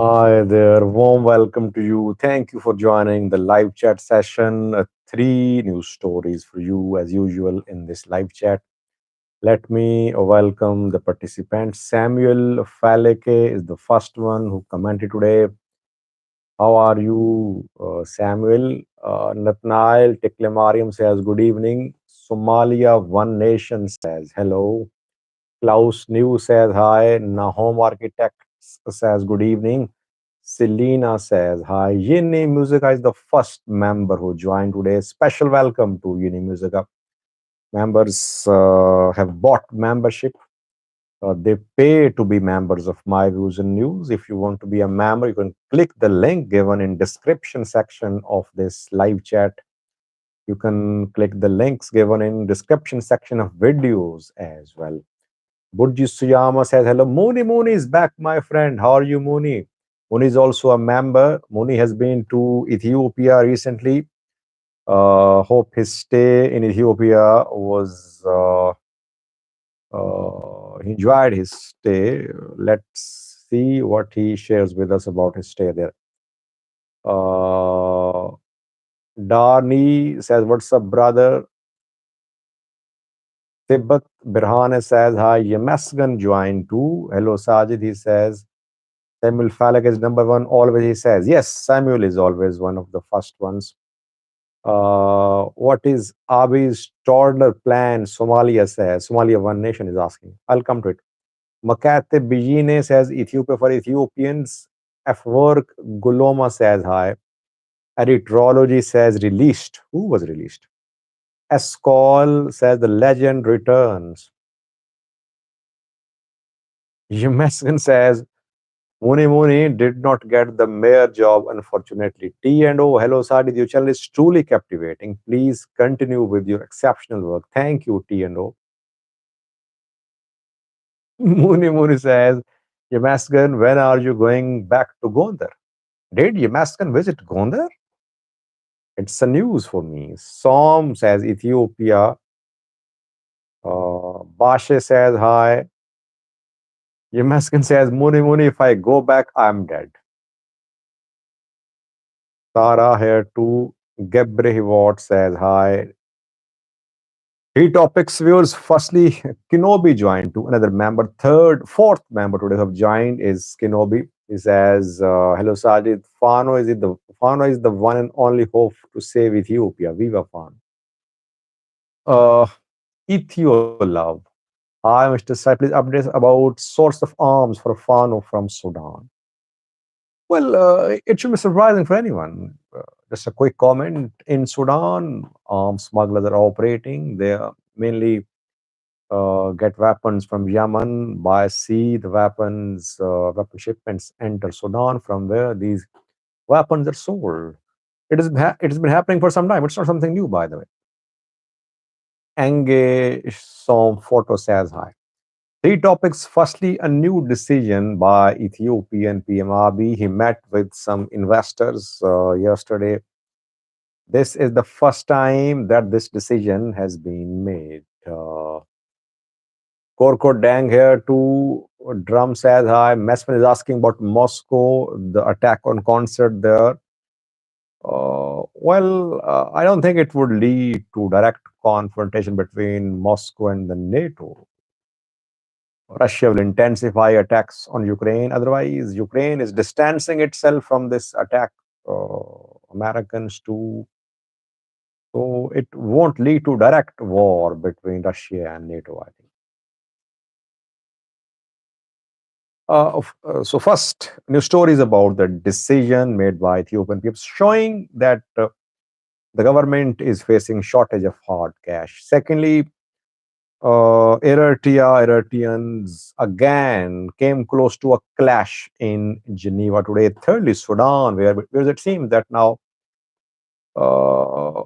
Hi there, warm welcome to you. Thank you for joining the live chat session. Three news stories for you, as usual, in this live chat. Let me welcome the participants. Samuel Faleke is the first one who commented today. How are you, Samuel? Nathanael Tiklemariam says, Good evening. Somalia One Nation says, Hello. Klaus New says, Hi. Nahom Architects says, Good evening. Selena says, Hi. Yini Musica is the first member who joined today. Special welcome to Yini Musica. Members have bought membership. They pay to be members of My Views and News. If you want to be a member, you can click the link given in description section of this live chat. You can click the links given in description section of videos as well. Burji Suyama says, Hello. Mooni is back, my friend. How are you, Mooni? Mooni is also a member. Mooni has been to Ethiopia recently. Hope his stay in Ethiopia was, he enjoyed his stay. Let's see what he shares with us about his stay there. Uh, Darni says, What's up, brother? Tibbat Birhane says, Hi. Yemasgan joined too. Hello, Sajid. He says, Samuel Falak is number one always, he says. Yes, Samuel is always one of the first ones. What is Abiy's toddler plan? Somalia says. Somalia One Nation is asking. I'll come to it. Makate Bijine says Ethiopia for Ethiopians. F work Guloma says hi. Eritrology says released. Who was released? Escol says the legend returns. Yemeskin says Muni did not get the mayor job, unfortunately. T&O, hello, Sadi. Your channel is truly captivating. Please continue with your exceptional work. Thank you, T&O. Muni says, Yemaskan, when are you going back to Gondar? Did Yemaskan visit Gondar? It's a news for me. Som says Ethiopia. Bashe says hi. Yemaskan says, Muni, if I go back, I'm dead. Tara here too. Gebre says hi. Three topics viewers. Firstly, Kenobi joined to another member. Fourth member today have joined is Kenobi. He says, "Hello, Sajid. Fano is the one and only hope to save Ethiopia. Viva Fano." Uh, Ethio love. Hi, Mr. Sai. Please update about source of arms for Fano from Sudan. Well, it should be surprising for anyone. Just a quick comment: in Sudan, arms smugglers are operating. They are mainly get weapons from Yemen by sea. The weapon shipments enter Sudan. From where these weapons are sold. It has been happening for some time. It's not something new, by the way. Enge Som Photo says hi. Three topics. Firstly, a new decision by Ethiopian PM Abiy. He met with some investors yesterday. This is the first time that this decision has been made. Korko Dang here too. Drum says hi. Messman is asking about Moscow, the attack on concert there. I don't think it would lead to direct confrontation between Moscow and the NATO. Russia will intensify attacks on Ukraine. Otherwise, Ukraine is distancing itself from this attack. Americans too. So it won't lead to direct war between Russia and NATO, I think. So first, new stories about the decision made by Ethiopian people showing that the government is facing shortage of hard cash. Secondly, Eritreans again came close to a clash in Geneva today. Thirdly, Sudan, where it seems that now uh,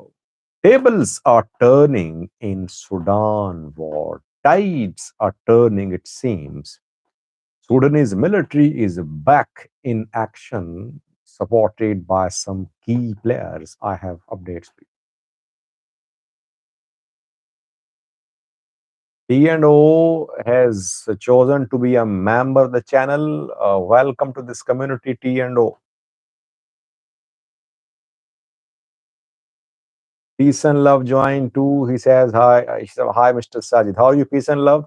tables are turning in Sudan war. Tides are turning, it seems. Sudanese military is back in action, supported by some key players. I have updates. T&O has chosen to be a member of the channel. Welcome to this community, T&O. Peace and Love joined too. He says, hi, he said, hi, Mr. Sajid. How are you, Peace and Love?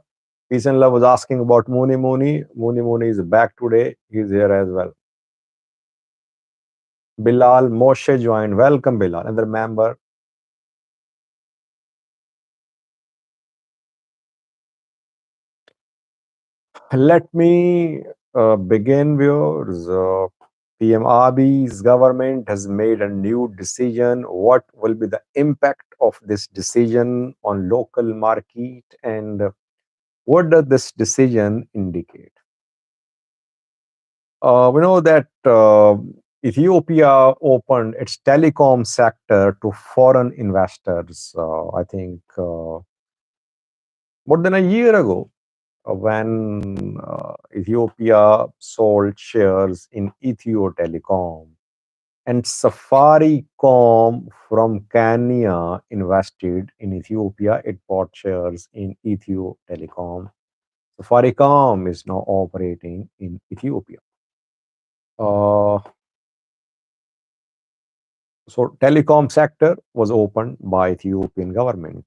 Peace and Love was asking about Mooney Mooney. Mooney Mooney is back today. He's here as well. Bilal Moshe joined. Welcome, Bilal. Another member. Let me begin, viewers. PM Abiy's government has made a new decision. What will be the impact of this decision on local market, and what does this decision indicate? We know that Ethiopia opened its telecom sector to foreign investors. I think more than a year ago, when Ethiopia sold shares in Ethio Telecom, and Safaricom from Kenya invested in Ethiopia. It bought shares in Ethio Telecom. Safaricom is now operating in Ethiopia. Uh, so telecom sector was opened by Ethiopian government.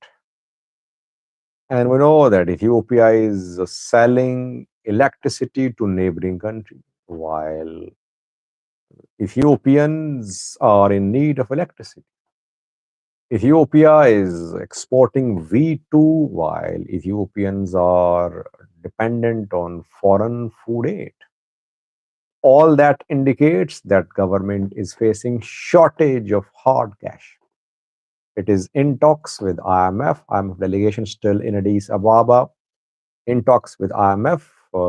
And we know that Ethiopia is selling electricity to neighboring countries, while Ethiopians are in need of electricity. Ethiopia is exporting V2 while Ethiopians are dependent on foreign food aid. All that indicates that government is facing shortage of hard cash. It is in talks with IMF. IMF delegation still in Addis Ababa, in talks with IMF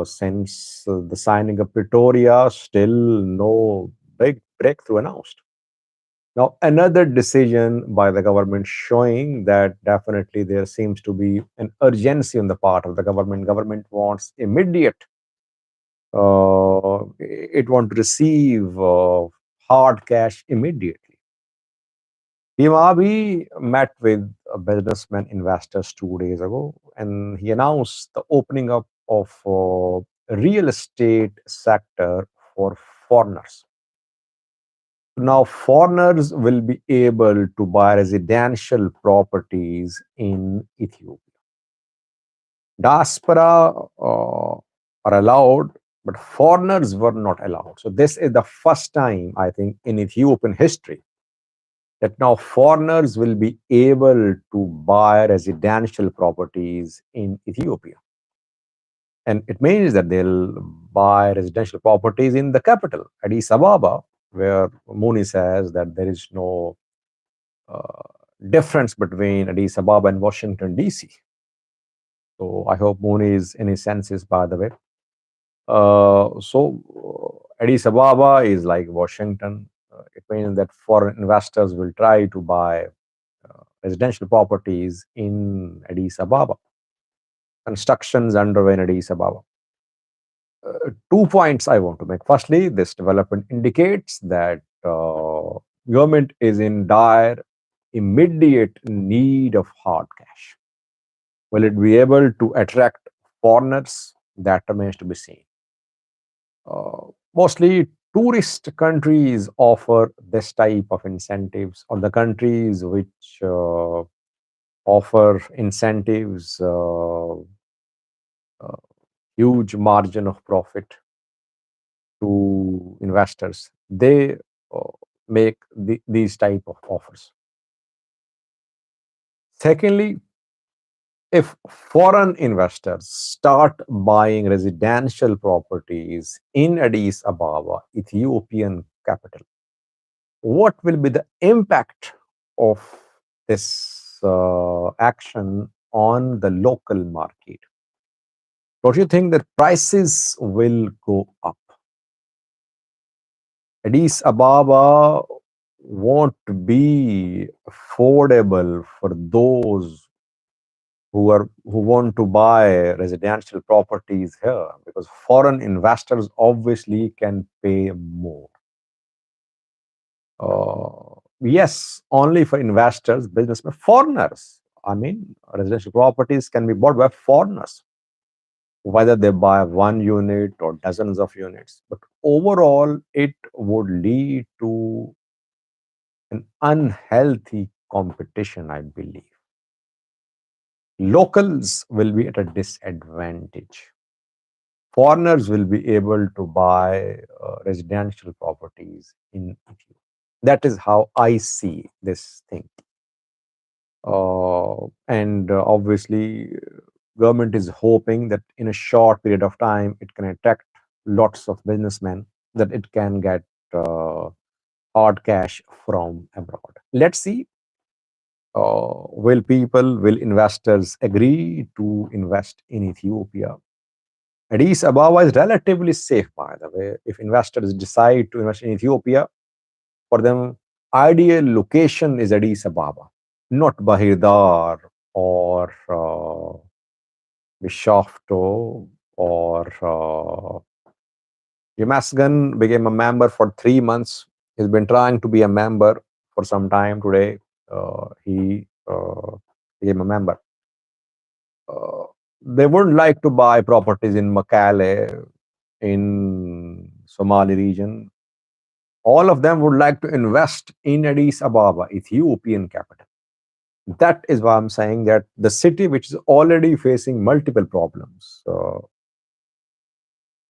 since the signing of Pretoria. Still no big breakthrough announced. Now, another decision by the government showing that definitely there seems to be an urgency on the part of the government. Government wants immediate, it want to receive hard cash immediately. Himabi met with businessmen investors 2 days ago, and he announced the opening up of real estate sector for foreigners. Now, foreigners will be able to buy residential properties in Ethiopia. Diaspora are allowed, but foreigners were not allowed. So, this is the first time, I think, in Ethiopian history that now foreigners will be able to buy residential properties in Ethiopia. And it means that they'll buy residential properties in the capital, Addis Ababa, where Mooney says that there is no uh, difference between Addis Ababa and Washington, D.C. So I hope Mooney is in his senses, by the way. Addis Ababa is like Washington. It means that foreign investors will try to buy residential properties in Addis Ababa. Constructions underway in Addis Ababa. 2 points I want to make. Firstly, this development indicates that government is in dire, immediate need of hard cash. Will it be able to attract foreigners? That remains to be seen. Mostly tourist countries offer this type of incentives, or the countries which offer incentives, huge margin of profit to investors. They make these type of offers. Secondly, if foreign investors start buying residential properties in Addis Ababa, Ethiopian capital, what will be the impact of this action on the local market? Don't you think that prices will go up? Addis Ababa won't be affordable for those who want to buy residential properties here, because foreign investors obviously can pay more. Yes, only for investors, businessmen, foreigners. I mean, residential properties can be bought by foreigners, whether they buy one unit or dozens of units. But overall, it would lead to an unhealthy competition, I believe. Locals will be at a disadvantage. Foreigners will be able to buy residential properties in Ethiopia. That is how I see this thing. And obviously, government is hoping that in a short period of time, it can attract lots of businessmen, that it can get uh, hard cash from abroad. Let's see. Will investors agree to invest in Ethiopia? Addis Ababa is relatively safe, by the way. If investors decide to invest in Ethiopia, for them, ideal location is Addis Ababa, not Bahirdar or Bishoftu or Yamasgan became a member for 3 months. He's been trying to be a member for some time. Today, he became a member. Uh, they wouldn't like to buy properties in Makale, in Somali region. All of them would like to invest in Addis Ababa, Ethiopian capital. That is why I'm saying that the city, which is already facing multiple problems,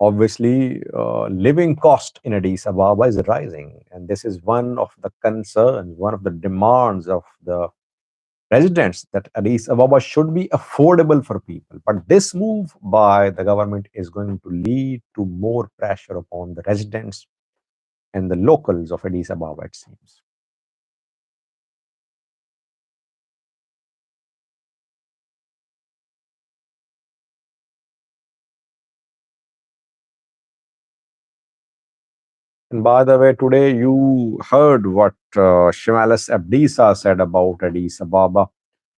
obviously, living cost in Addis Ababa is rising, and this is one of the concerns, one of the demands of the residents, that Addis Ababa should be affordable for people. But this move by the government is going to lead to more pressure upon the residents and the locals of Addis Ababa, it seems. And by the way, today you heard what Shimalis Abdisa said about Addis Ababa.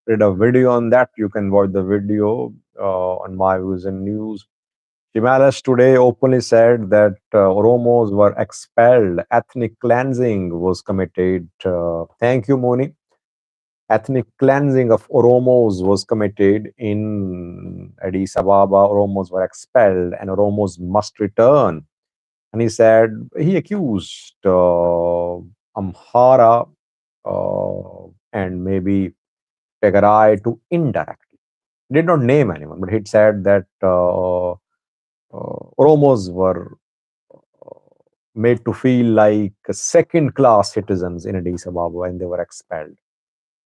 Did a video on that. You can watch the video on My Views and News. Shimalis today openly said that Oromos were expelled, ethnic cleansing was committed. Thank you, Moni. Ethnic cleansing of Oromos was committed in Addis Ababa. Oromos were expelled, and Oromos must return. And he said he accused Amhara and maybe Tegarai to indirectly. Did not name anyone, but he said that Oromos were made to feel like second class citizens in Addis Ababa and they were expelled.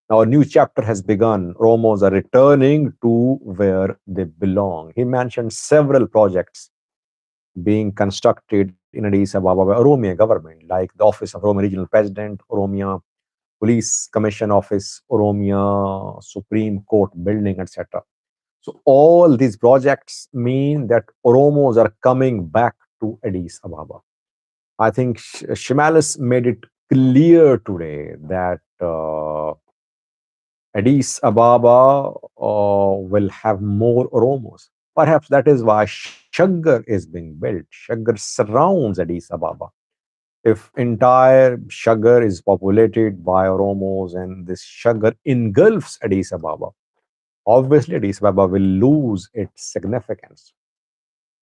Now, a new chapter has begun. Oromos are returning to where they belong. He mentioned several projects being constructed in Addis Ababa by Oromia government, like the Office of Oromia Regional President, Oromia Police Commission Office, Oromia Supreme Court building, etc. So all these projects mean that Oromos are coming back to Addis Ababa. I think Shimalis made it clear today that Addis Ababa will have more Oromos. Perhaps that is why Shaggar is being built. Shaggar surrounds Addis Ababa. If entire Shaggar is populated by Oromos and this Shaggar engulfs Addis Ababa, obviously Addis Ababa will lose its significance.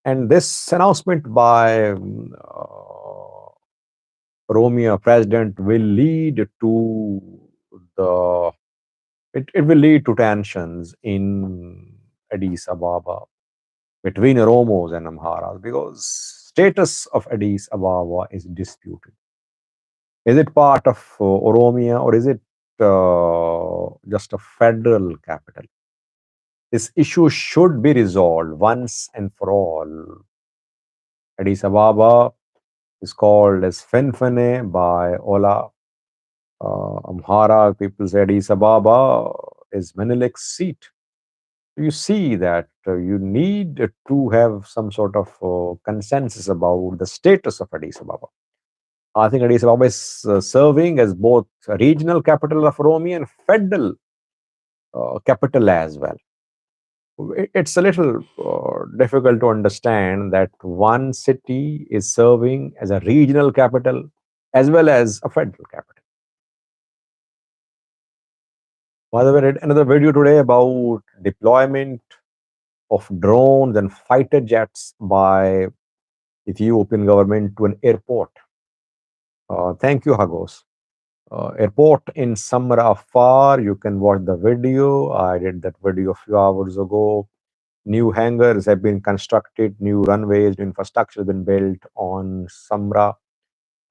And this announcement by Romeo president will lead to the it will lead to tensions in Addis Ababa between Oromos and Amharas because status of Addis Ababa is disputed. Is it part of Oromia or is it just a federal capital? This issue should be resolved once and for all. Addis Ababa is called as Fenfene by Ola. Amhara people say Addis Ababa is Menelik's seat. You see that you need to have some sort of consensus about the status of Addis Ababa. I think Addis Ababa is serving as both a regional capital of Oromia and federal capital as well. It's a little difficult to understand that one city is serving as a regional capital as well as a federal capital. By the way, I read another video today about deployment of drones and fighter jets by Ethiopian government to an airport. Thank you, Hagos. Airport in Samra Afar. You can watch the video. I did that video a few hours ago. New hangars have been constructed, new runways, new infrastructure has been built on Samra,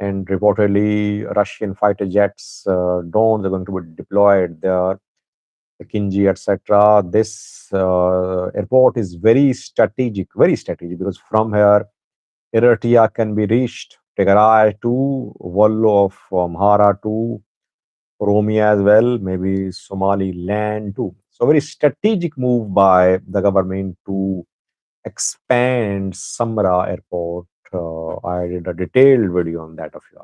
and reportedly Russian fighter jets, drones are going to be deployed there, the Kinji, etc. This airport is very strategic because from here, Eritrea can be reached, Tigray to Wallo of Amhara to Oromia as well, maybe Somaliland too. So very strategic move by the government to expand Samra Airport. I did a detailed video on that of you.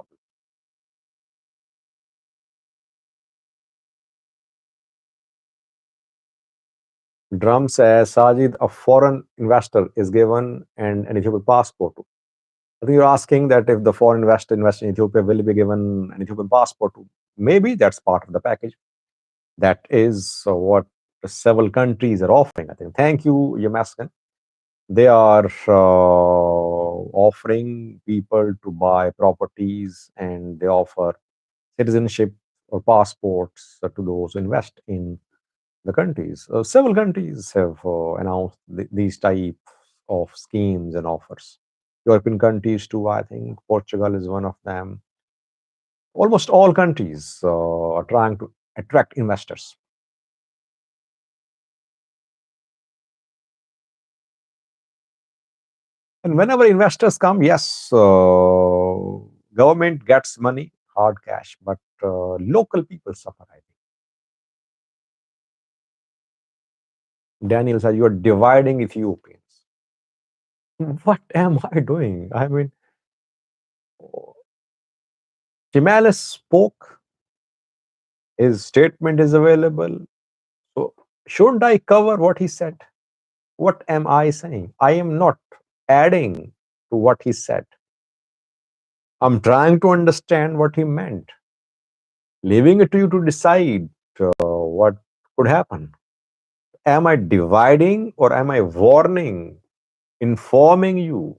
Drum says, Sajid, a foreign investor is given an Ethiopian passport. I think you're asking that if the foreign investor invests in Ethiopia, will he be given an Ethiopian passport? Maybe that's part of the package. That is what several countries are offering. I think. Thank you, Yamaskan. They are offering people to buy properties, and they offer citizenship or passports to those who invest in the countries. Several countries have announced these types of schemes and offers. European countries too, I think. Portugal is one of them. Almost all countries are trying to attract investors. And whenever investors come, yes, government gets money, hard cash, but local people suffer, I think. Daniel says, you're dividing Ethiopians. What am I doing? I mean, Timalis spoke, his statement is available. So, shouldn't I cover what he said? What am I saying? I am not adding to what he said. I'm trying to understand what he meant, leaving it to you to decide what could happen. Am I dividing or am I warning, informing you?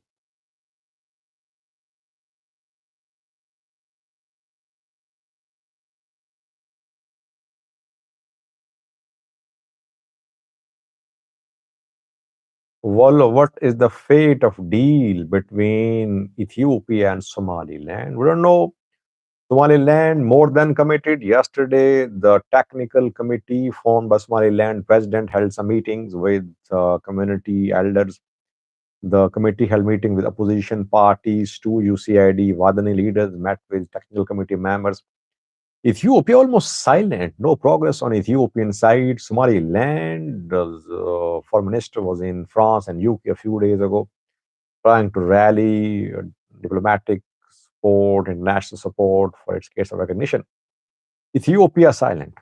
Wallo, what is the fate of deal between Ethiopia and Somaliland? We don't know. Somaliland more than committed. Yesterday, the technical committee formed by Somaliland president held some meetings with community elders. The committee held meeting with opposition parties, two UCID Wadani leaders met with technical committee members. Ethiopia almost silent, no progress on Ethiopian side. Somaliland, the foreign minister was in France and UK a few days ago, trying to rally diplomatic support, international support for its case of recognition. Ethiopia silent.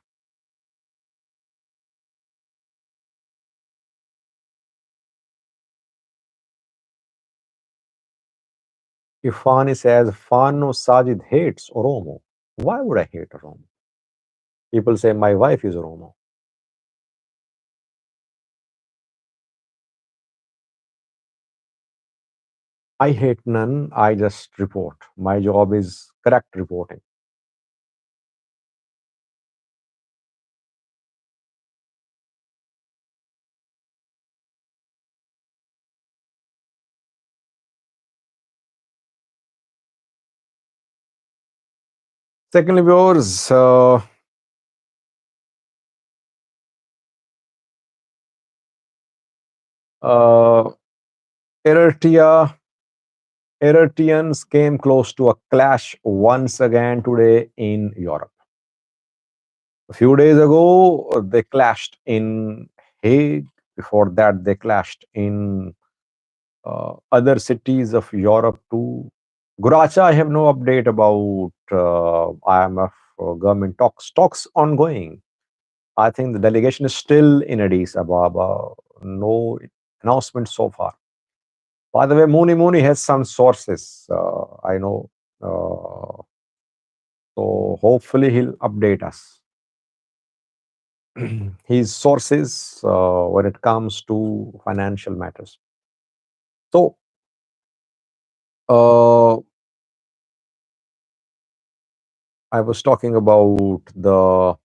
Ifani says, Fano Sajid hates Oromo. Why would I hate Oromo? People say my wife is Oromo. I hate none. I just report. My job is correct reporting. Secondly, viewers, uh, Eritrea, Eritreans came close to a clash once again today in Europe. A few days ago, they clashed in Hague. Before that, they clashed in other cities of Europe too. Guracha, I have no update about IMF government talks ongoing. I think the delegation is still in Addis Ababa. No announcement so far. By the way, Mooney has some sources. I know. So hopefully he'll update us. his sources when it comes to financial matters. So, uh, I was talking about the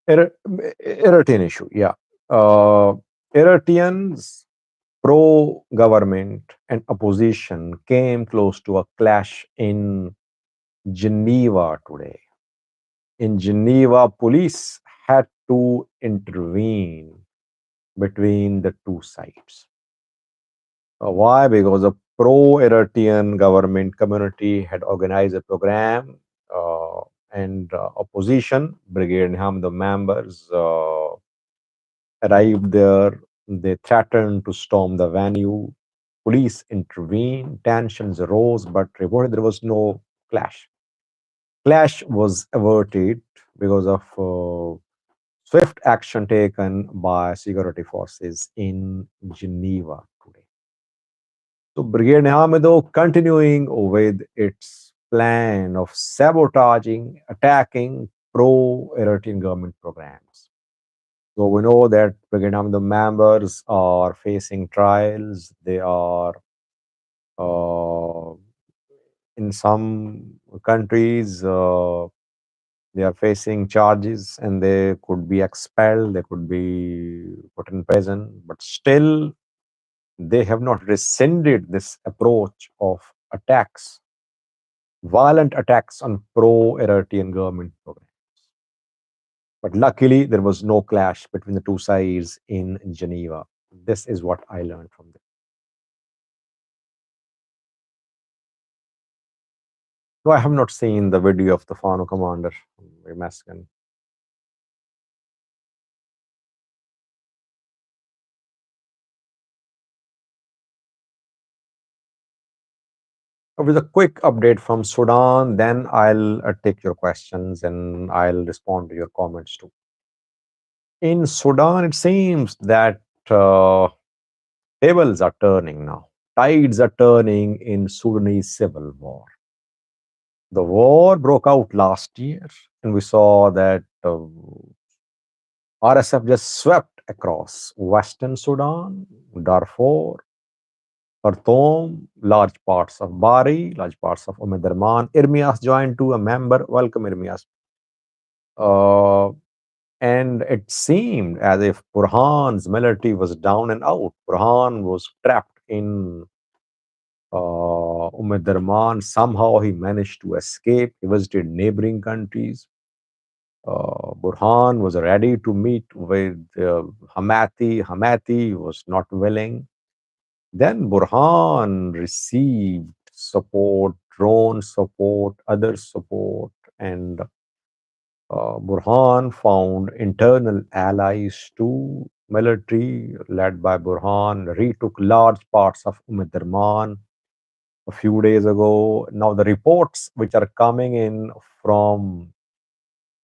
Eritrean issue. Yeah. Eritreans, pro government and opposition, came close to a clash in Geneva today. In Geneva, police had to intervene between the two sides. Why? Because the pro-Eritrean government community had organized a program, uh, and opposition brigade Ham, the members arrived there. They threatened to storm the venue. Police intervened. Tensions arose, but reported there was no clash. Clash was averted because of swift action taken by security forces in Geneva today. So Brigade Hamido continuing with its plan of sabotaging, attacking pro-Eritrean government programs. So we know that Brigade Hamido members are facing trials. They are uh, in some countries. They are facing charges and they could be expelled, they could be put in prison, but still they have not rescinded this approach of attacks, violent attacks on pro-Eritrean government programs. But luckily, there was no clash between the two sides in Geneva. This is what I learned from this. No, I have not seen the video of the Fano commander, Mexican. With a quick update from Sudan, then I'll take your questions and I'll respond to your comments too. In Sudan, it seems that tables are turning now. Tides are turning in Sudanese civil war. The war broke out last year, and we saw that RSF just swept across Western Sudan, Darfur, Khartoum, large parts of Bari, large parts of Omedurman. Irmias joined to a member. Welcome, Irmias. Uh, and it seemed as if Burhan's military was down and out. Burhan was trapped in Omedurman. Somehow he managed to escape. He visited neighboring countries. Burhan was ready to meet with Hamati. Hamati was not willing. Then Burhan received support, drone support, other support, and Burhan found internal allies too. Military led by Burhan retook large parts of Umidurman a few days ago. Now, the reports which are coming in from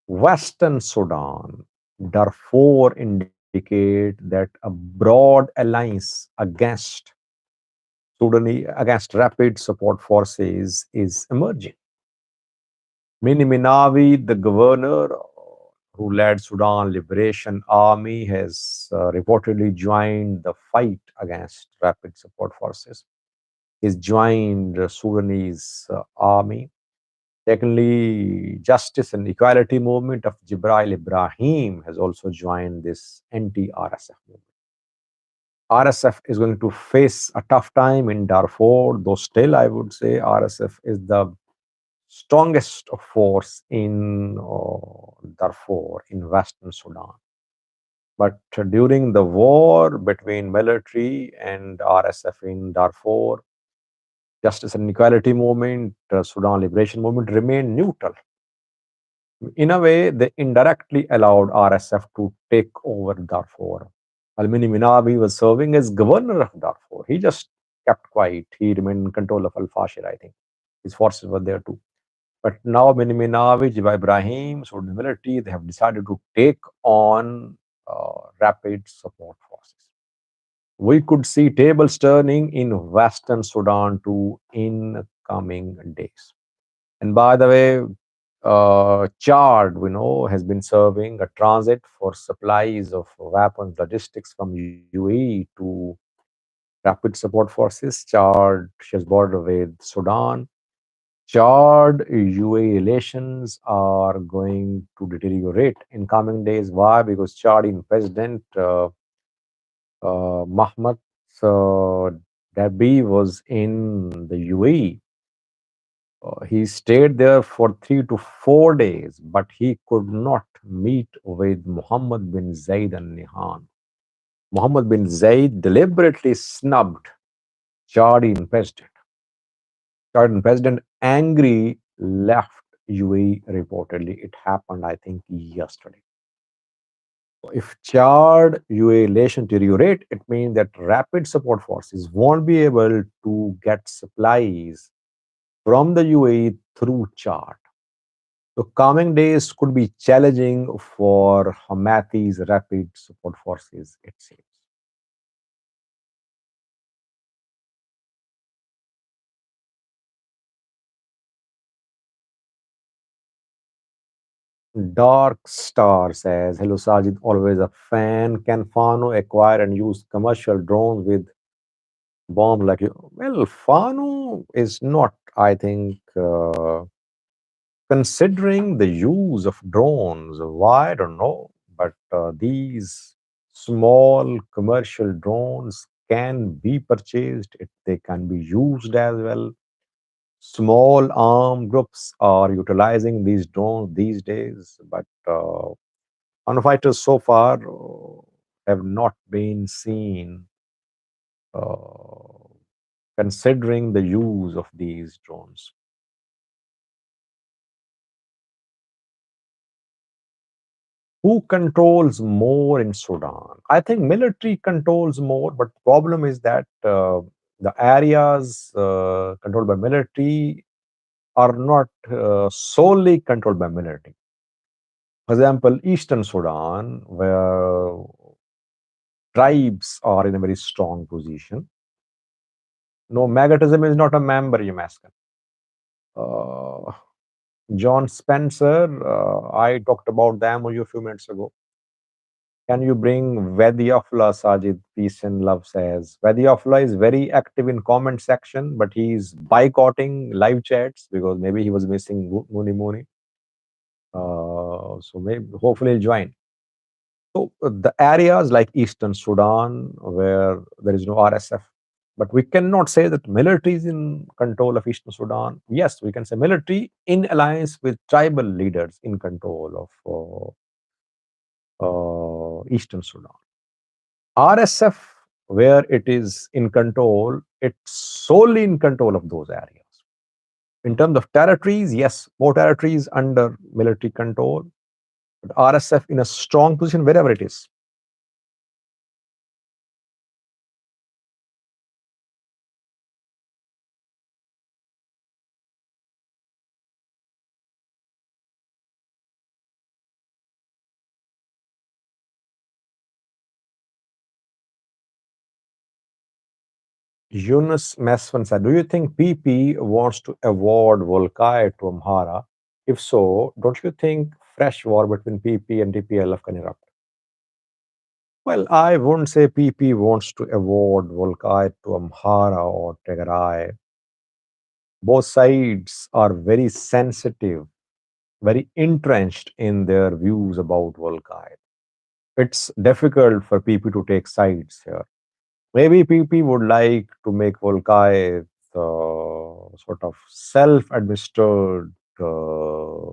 Western Sudan, Darfur indicate that a broad alliance against rapid support forces is emerging. Mini Minawi, the governor who led Sudan Liberation Army, has reportedly joined the fight against rapid support forces. He's joined the Sudanese army. Secondly, Justice and Equality Movement of Jibril Ibrahim has also joined this anti-RSF movement. RSF is going to face a tough time in Darfur, though still I would say RSF is the strongest force in Darfur, in Western Sudan. But during the war between military and RSF in Darfur, Justice and Equality Movement, Sudan Liberation Movement remained neutral. In a way, they indirectly allowed RSF to take over Darfur. Al-Mini Minawi was serving as governor of Darfur. He just kept quiet. He remained in control of Al-Fashir, I think. His forces were there too. But now Minawi, Jiba Ibrahim, so the military, they have decided to take on rapid support forces. We could see tables turning in Western Sudan too in coming days. And by the way, Chad, we know, has been serving a transit for supplies of weapons logistics from UAE to rapid support forces. Chad shares border with Sudan. Chad UAE relations are going to deteriorate in coming days. Why? Because Chadian President Mohammed uh, Dabi was in the UAE. He stayed there for 3 to 4 days, but he could not meet with Mohammed bin Zayed al Nahyan. Mohammed bin Zayed deliberately snubbed Chadian president. Chadian president angry left UAE reportedly. It happened, I think, yesterday. If Chad UAE relation deteriorate, it means that rapid support forces won't be able to get supplies from the UAE through Chad. So coming days could be challenging for Hamati's rapid support forces, it seems. Dark Star says, Hello Sajid, always a fan. Can Fano acquire and use commercial drones with bombs like you? Well, Fano is not, I think, considering the use of drones. Why? I don't know. But these small commercial drones can be purchased, they can be used as well. Small armed groups are utilizing these drones these days, but gunfighters so far have not been seen uh, considering the use of these drones. Who controls more in Sudan? I think military controls more, but problem is that the areas controlled by military are not solely controlled by military. For example, Eastern Sudan, where tribes are in a very strong position. No, magnetism is not a member, you ask. Uh, John Spencer, I talked about them a few minutes ago. Can you bring Vediafla, Sajid? Peace and love says. Vediafla is very active in comment section, but he's boycotting live chats because maybe he was missing Mooney Mooney. So maybe hopefully he'll join. So the areas like Eastern Sudan where there is no RSF, but we cannot say that military is in control of Eastern Sudan. Yes, we can say military in alliance with tribal leaders in control of Eastern Sudan. RSF, where it is in control, it's solely in control of those areas. In terms of territories, yes, more territories under military control, but RSF in a strong position wherever it is. Yunus Mesfan said, do you think PP wants to award Volkai to Amhara? If so, don't you think fresh war between PP and TPLF can erupt? Well, I wouldn't say PP wants to award Volkai to Amhara or Tigray. Both sides are very sensitive, very entrenched in their views about Volkai. It's difficult for PP to take sides here. Maybe PP would like to make Volkai sort of self-administered uh,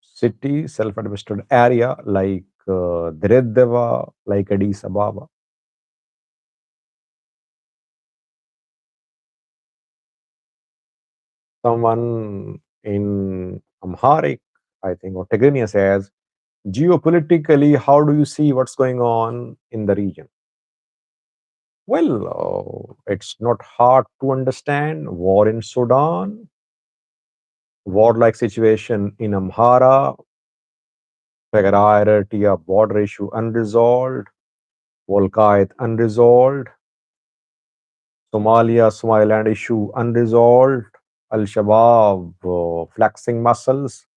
city, self-administered area like Deredeva, like Addis Ababa. Someone in Amharic, I think, or Tigrinya says, geopolitically, how do you see what's going on in the region? Well, it's not hard to understand. War in Sudan, warlike situation in Amhara, Tigray border issue unresolved, Volkite unresolved, Somalia, Somaliland issue unresolved, Al Shabaab flexing muscles,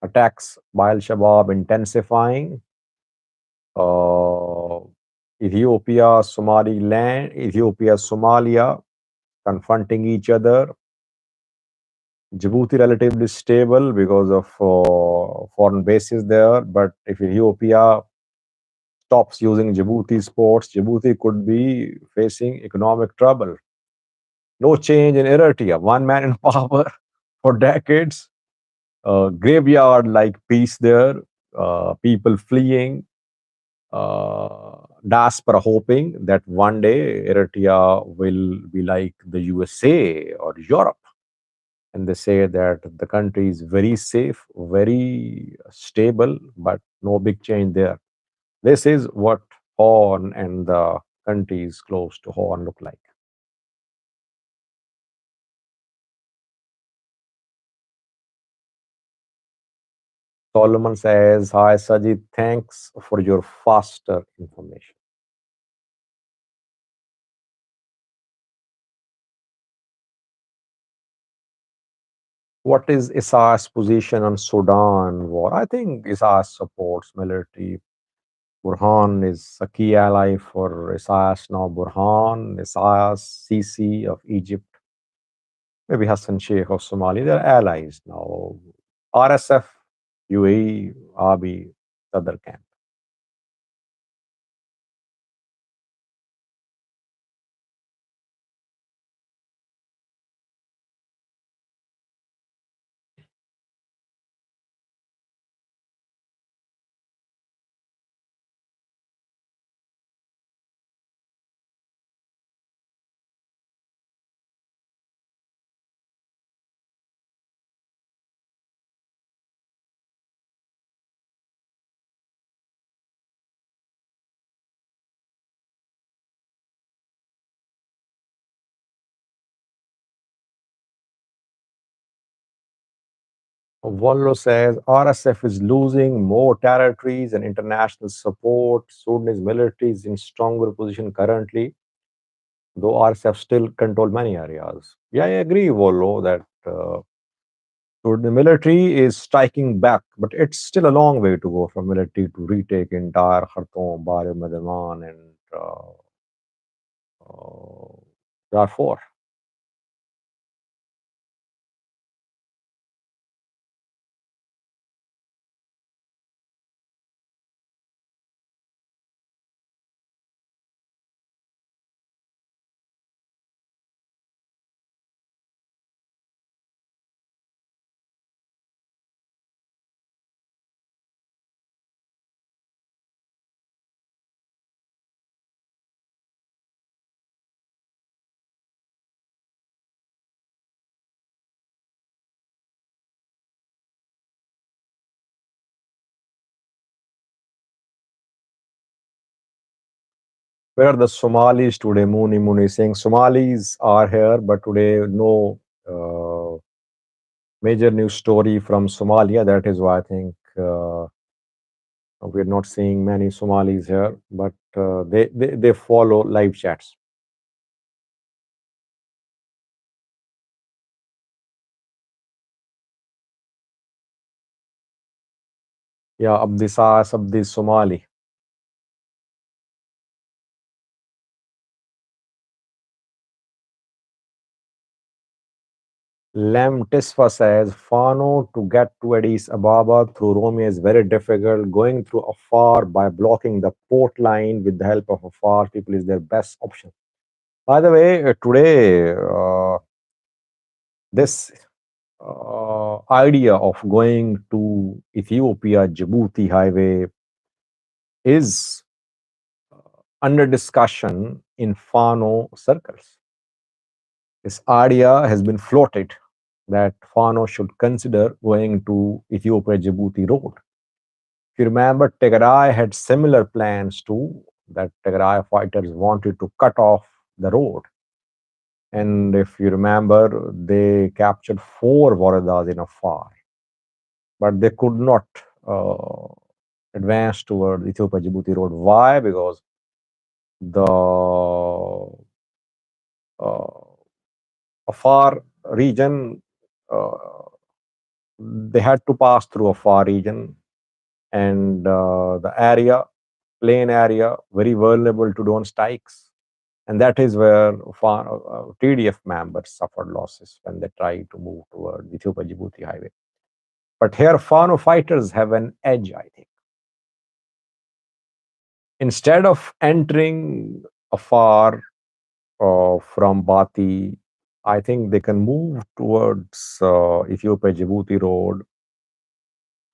attacks by Al Shabaab intensifying, uh, Ethiopia, Somalia confronting each other. Djibouti relatively stable because of foreign bases there, but if Ethiopia stops using Djibouti ports, Djibouti could be facing economic trouble. No change in Eritrea. One man in power for decades. Graveyard like peace there. People fleeing. Diaspora hoping that one day Eritrea will be like the USA or Europe. And they say that the country is very safe, very stable, but no big change there. This is what Horn and the countries close to Horn look like. Solomon says, "Hi Sajid, thanks for your faster information." What is Isaiah's position on Sudan war? I think Isaiah supports military. Burhan is a key ally for Isaiah's now. Burhan, Isaiah's Sisi of Egypt, maybe Hassan Sheikh of Somalia. They're allies now. RSF, UAE, Abiy, other camp. Wallo says RSF is losing more territories and international support. Sudanese military is in stronger position currently, though RSF still control many areas. Yeah, I agree, Wallo, that the military is striking back, but it's still a long way to go from military to retake entire Khartoum, Bari, Madaman, and Darfur. Where the Somalis today, Mooni saying Somalis are here, but today no major news story from Somalia. That is why I think we're not seeing many Somalis here, but they follow live chats. Yeah, Abdisas, Abdis Somali. Lem Tisfa says, Fano to get to Addis Ababa through Rome is very difficult. Going through Afar by blocking the port line with the help of Afar people is their best option. By the way, today, this idea of going to Ethiopia Djibouti highway is under discussion in Fano circles. This idea has been floated that Fano should consider going to Ethiopia Djibouti road. If you remember, Tigray had similar plans too, that Tigray fighters wanted to cut off the road. And if you remember, they captured 4 Waradas in Afar, but they could not uh, advance toward Ethiopia Djibouti road. Why? Because the uh, Afar region uh, they had to pass through a far region, and the area, plain area, very vulnerable to drone strikes. And that is where TDF members suffered losses when they tried to move toward the Ethiopia Djibouti highway. But here, Fano fighters have an edge, I think. Instead of entering afar from Bati, I think they can move towards Ethiopia Djibouti road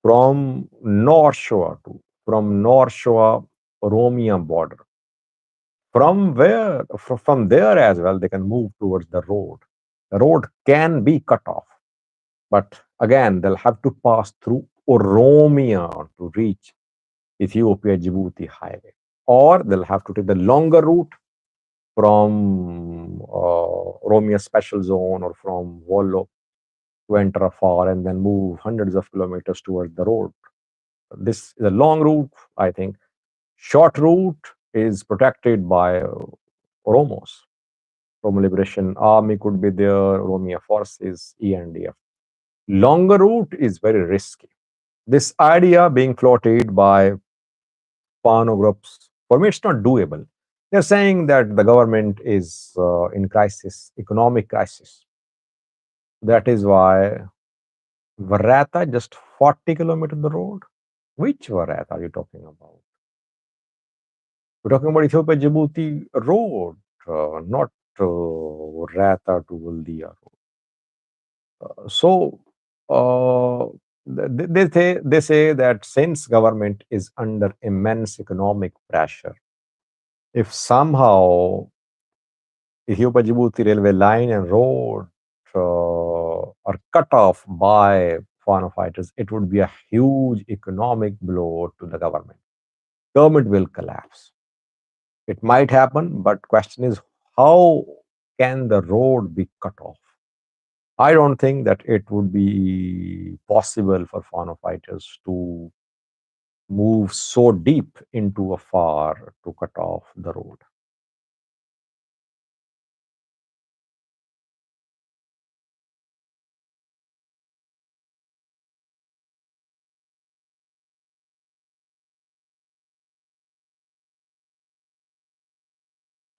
from North Shore to from North Shore Oromia border. From there as well, they can move towards the road. The road can be cut off, but again, they'll have to pass through Oromia to reach Ethiopia Djibouti highway, or they'll have to take the longer route from Oromia Special Zone or from Wollo to enter Afar and then move hundreds of kilometers towards the road. This is a long route, I think. Short route is protected by Oromos. Oromo Liberation Army could be there, Oromia Forces, ENDF. Longer route is very risky. This idea being floated by Pano groups, for me, it's not doable. They're saying that the government is in crisis, economic crisis. That is why Varata, just 40 kilometers the road. Which Varata are you talking about? We're talking about Ethiopia Djibouti road, not Varata to Waldia. So they say that since government is under immense economic pressure, if somehow Ethiopia Djibouti railway line and road are cut off by foreign fighters, it would be a huge economic blow to the government. Government will collapse. It might happen, but question is how can the road be cut off? I don't think that it would be possible for foreign fighters to move so deep into a far to cut off the road.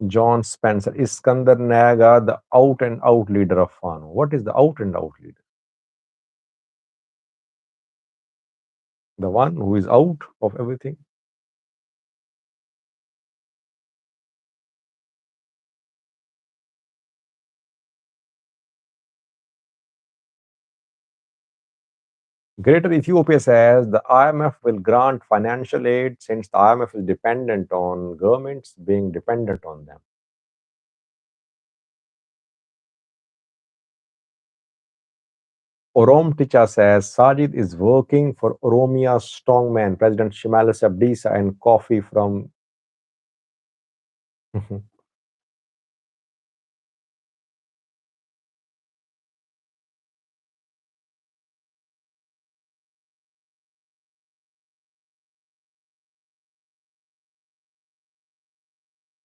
John Spencer, Iskandar Naga, the out and out leader of Fano. What is the out and out leader? The one who is out of everything? Greater Ethiopia says the IMF will grant financial aid since the IMF is dependent on governments being dependent on them. Orom Ticha says Sajid is working for Oromia's strongman, President Shimalis Abdisa, and coffee from.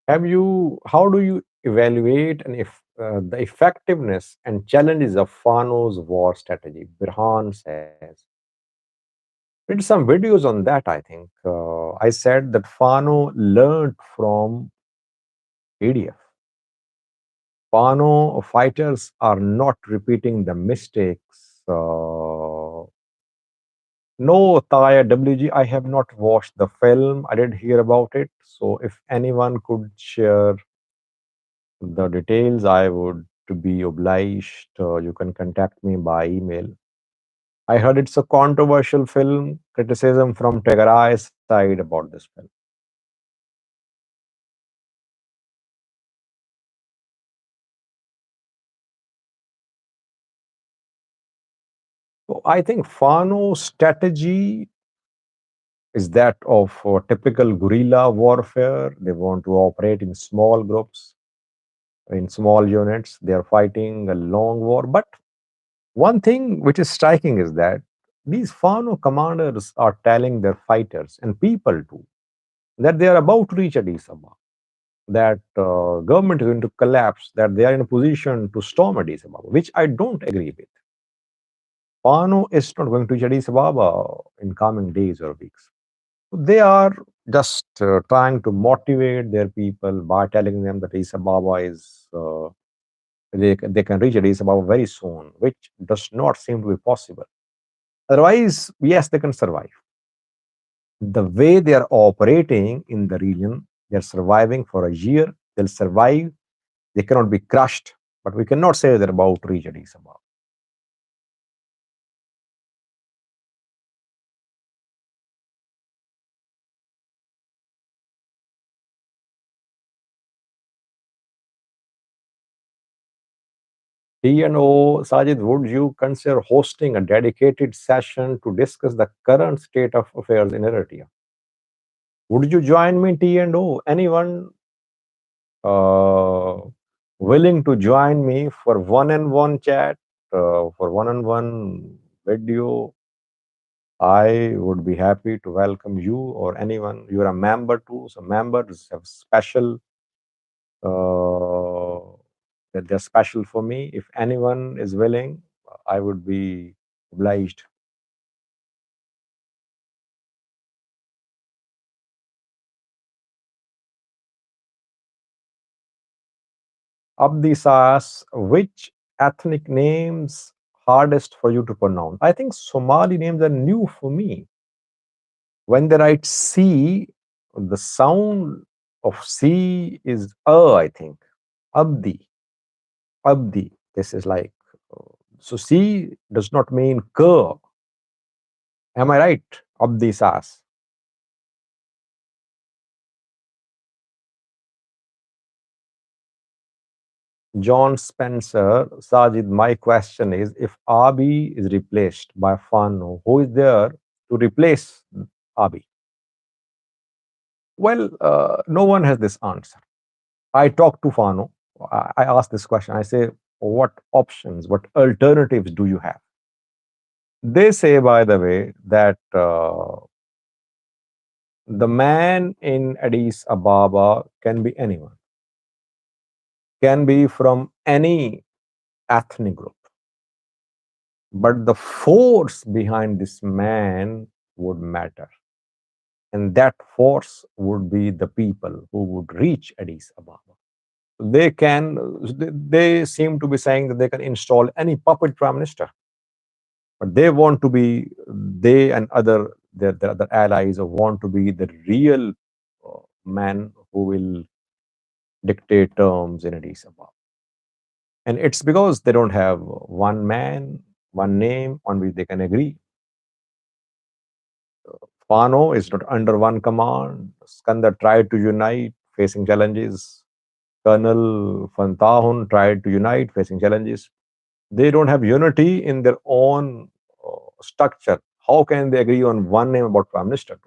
How do you evaluate the effectiveness and challenges of Fano's war strategy? Birhan says. Did some videos on that, I think. I said that Fano learned from ADF. Fano fighters are not repeating the mistakes. No, Taya WG, I have not watched the film. I did hear about it. So if anyone could share the details, I would be obliged. You can contact me by email. I heard it's a controversial film, criticism from Tegarai's side about this film. So I think Fano's strategy is that of typical guerrilla warfare. They want to operate in small groups, in small units. They are fighting a long war. But one thing which is striking is that these Fano commanders are telling their fighters and people too that they are about to reach Addis Ababa, that government is going to collapse, that they are in a position to storm Addis Ababa, which I don't agree with. Fano is not going to reach Addis Ababa in coming days or weeks. They are just trying to motivate their people by telling them that Addis Ababa is they can reach Addis Ababa very soon, which does not seem to be possible. Otherwise, yes, they can survive. The way they are operating in the region, they're surviving for a year. They'll survive. They cannot be crushed, but we cannot say they're about to reach Addis Ababa. TNO, Sajid, would you consider hosting a dedicated session to discuss the current state of affairs in Eritrea? Would you join me, TNO? Anyone uh, willing to join me for one-on-one chat, for one-on-one video? I would be happy to welcome you or anyone. You're a member too, so members have special uh, that they're special for me. If anyone is willing, I would be obliged. Abdisas, which ethnic names hardest for you to pronounce? I think Somali names are new for me. When they write C, the sound of C is I think. Abdi. Abdi. This is like so C does not mean K. Am I right? Abdisas. John Spencer, Sajid, my question is if Abiy is replaced by Fano, who is there to replace Abiy? Well, no one has this answer. I talk to Fano. I ask this question. I say, what options, what alternatives do you have? They say, by the way, that the man in Addis Ababa can be anyone, can be from any ethnic group. But the force behind this man would matter. And that force would be the people who would reach Addis Ababa. They can, they seem to be saying that they can install any puppet prime minister, but they want to be, they and their other allies want to be the real man who will dictate terms in Addis Ababa. And it's because they don't have one man, one name on which they can agree. Fano is not under one command. Skandar tried to unite, facing challenges. Colonel Fantahun tried to unite, facing challenges. They don't have unity in their own structure. How can they agree on one name about prime minister?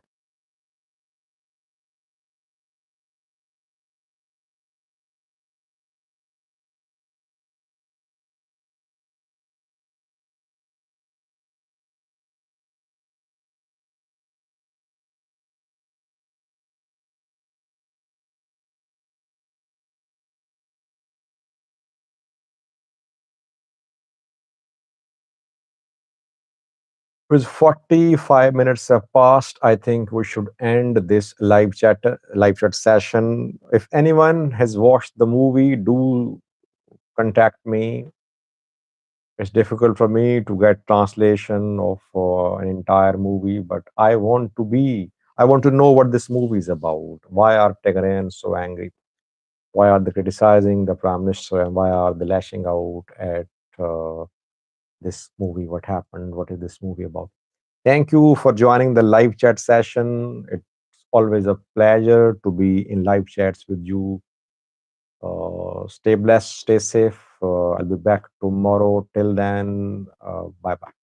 With 45 minutes have passed, I think we should end this live chat session. If anyone has watched the movie, do contact me. It's difficult for me to get translation of an entire movie, but I want to know what this movie is about. Why are Tigrayans so angry? Why are they criticizing the prime minister, and why are they lashing out at uh, this movie? What happened? What is this movie about? Thank you for joining the live chat session. It's always a pleasure to be in live chats with you. Stay blessed, stay safe. I'll be back tomorrow. Till then, bye bye.